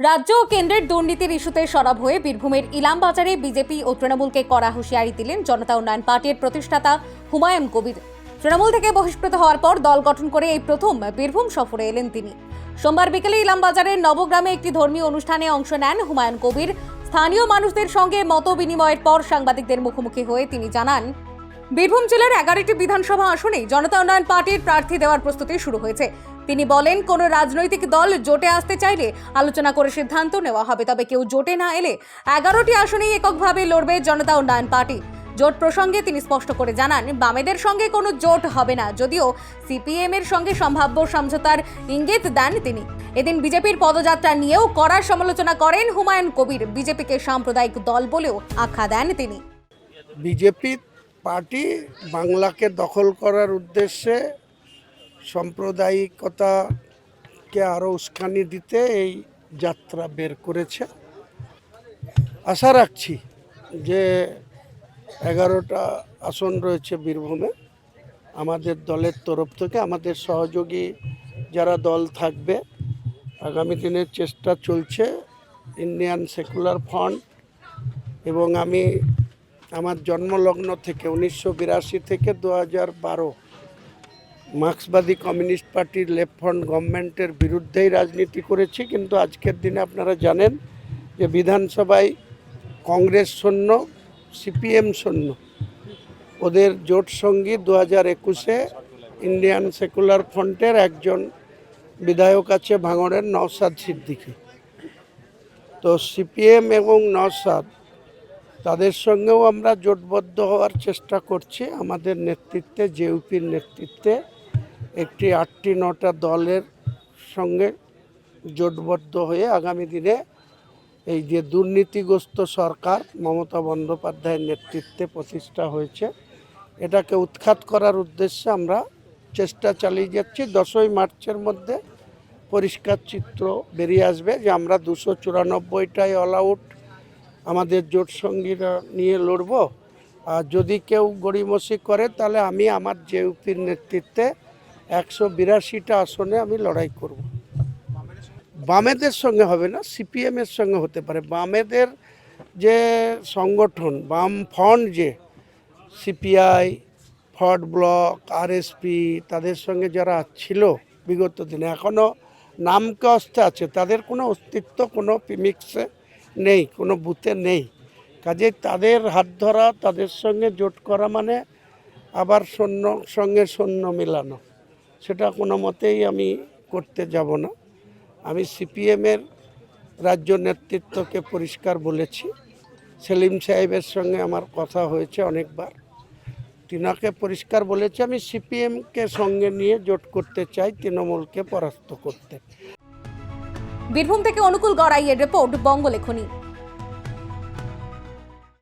রাজ্য ও কেন্দ্রের দুর্নীতির ইস্যুতে সরব হয়ে বীরভূমের ইলামবাজারে বিজেপি ও তৃণমূলকে কড়া হুঁশিয়ারি দিলেন জনতা উন্নয়ন পার্টির প্রতিষ্ঠাতা হুমায়ুন কবির। তৃণমূল থেকে বহিষ্কৃত হওয়ার পর দল গঠন করে এই প্রথম বীরভূম সফরে এলেন তিনি। সোমবার বিকেলে ইলামবাজারের নবগ্রামে একটি ধর্মীয় অনুষ্ঠানে অংশ নেন হুমায়ুন কবির। স্থানীয় মানুষদের সঙ্গে মত বিনিময়ের পর সাংবাদিকদের মুখোমুখি হয়ে তিনি জানান, বীরভূম জেলার 11টি বিধানসভা আসনে জনতা উন্নয়ন পার্টির প্রার্থী দেওয়ার প্রস্তুতি শুরু হয়েছে। তিনি বলেন, কোন রাজনৈতিক দল জোটে আসতে চাইলে আলোচনা করে সিদ্ধান্ত নেওয়া হবে, তবে কেউ জোটে না এলে 11টি আসনেই এককভাবে লড়বে জনতা উন্নয়ন পার্টি। জোট প্রসঙ্গে তিনি স্পষ্ট করে জানান, বামেদের সঙ্গে কোনো জোট হবে না, যদিও সিপিএম এর সঙ্গে সম্ভাব্য সমঝোতার ইঙ্গিত দেন তিনি। এদিন বিজেপির পদযাত্রা নিয়েও কড়া সমালোচনা করেন হুমায়ুন কবির। বিজেপিকে সাম্প্রদায়িক দল বলেও আখ্যা দেন তিনি। বিজেপি পার্টি বাংলাকে দখল করার উদ্দেশ্যে সাম্প্রদায়িকতাকে আরও উস্কানি দিতে এই যাত্রা বের করেছে। আশা রাখছি যে 11টা আসন রয়েছে বীরভূমে, আমাদের দলের তরফ থেকে আমাদের সহযোগী যারা দল থাকবে, আগামী দিনের চেষ্টা চলছে। ইন্ডিয়ান সেকুলার ফ্রন্ট এবং আমি আমার জন্মলগ্ন থেকে 1982 থেকে 2012 মার্ক্সবাদী কমিউনিস্ট পার্টির লেফট ফ্রন্ট গভর্নমেন্টের বিরুদ্ধেই রাজনীতি করেছি, কিন্তু আজকের দিনে আপনারা জানেন যে বিধানসভায় কংগ্রেস শূন্য, সিপিএম শূন্য। ওদের জোট সঙ্গী 2021-এ ইন্ডিয়ান সেকুলার ফ্রন্টের একজন বিধায়ক আছে ভাঙড়ের, নওশাদ সিদ্দিকী। তো সিপিএম এবং নওশাদ তাদের সঙ্গেও আমরা জোটবদ্ধ হওয়ার চেষ্টা করছি। আমাদের নেতৃত্বে, জেইউপির নেতৃত্বে একটি 8টি-9টা দলের সঙ্গে জোটবদ্ধ হয়ে আগামী দিনে এই যে দুর্নীতিগ্রস্ত সরকার মমতা বন্দ্যোপাধ্যায়ের নেতৃত্বে প্রতিষ্ঠা হয়েছে, এটাকে উৎখাত করার উদ্দেশ্যে আমরা চেষ্টা চালিয়ে যাচ্ছি। 10ই মার্চের মধ্যে পরিষ্কার চিত্র বেরিয়ে আসবে যে আমরা 294টাই অল আউট আমাদের জোট সঙ্গীরা নিয়ে লড়ব। আর যদি কেউ গড়িমসি করে তাহলে আমি আমার জেইউপির নেতৃত্বে 182টা আসনে আমি লড়াই করব। বামেদের সঙ্গে হবে না, সিপিএমের সঙ্গে হতে পারে। বামেদের যে সংগঠন বাম ফ্রন্ট, যে সিপিআই, ফরওয়ার্ড ব্লক, আরএসপি, তাদের সঙ্গে যারা ছিল বিগত দিনে, এখনও নামকে অস্তে আছে, তাদের কোনো অস্তিত্ব কোনো পিমিক্সে নেই, কোনো বুথে নেই। কাজে তাদের হাত ধরা, তাদের সঙ্গে জোট করা মানে আবার সঙ্গে সৈন্য মেলানো, সেটা কোনো মতেই আমি করতে যাব না। আমি সিপিএমের রাজ্য নেতৃত্বকে পরিষ্কার বলেছি, সেলিম সাহেবের সঙ্গে আমার কথা হয়েছে অনেকবার, তিনাকে পরিষ্কার বলেছি আমি সিপিএমকে সঙ্গে নিয়ে জোট করতে চাই তৃণমূলকে পরাস্ত করতে। বীরভূম থেকে অনুকূল গড়াইয়ের রিপোর্ট, বঙ্গলেখনী।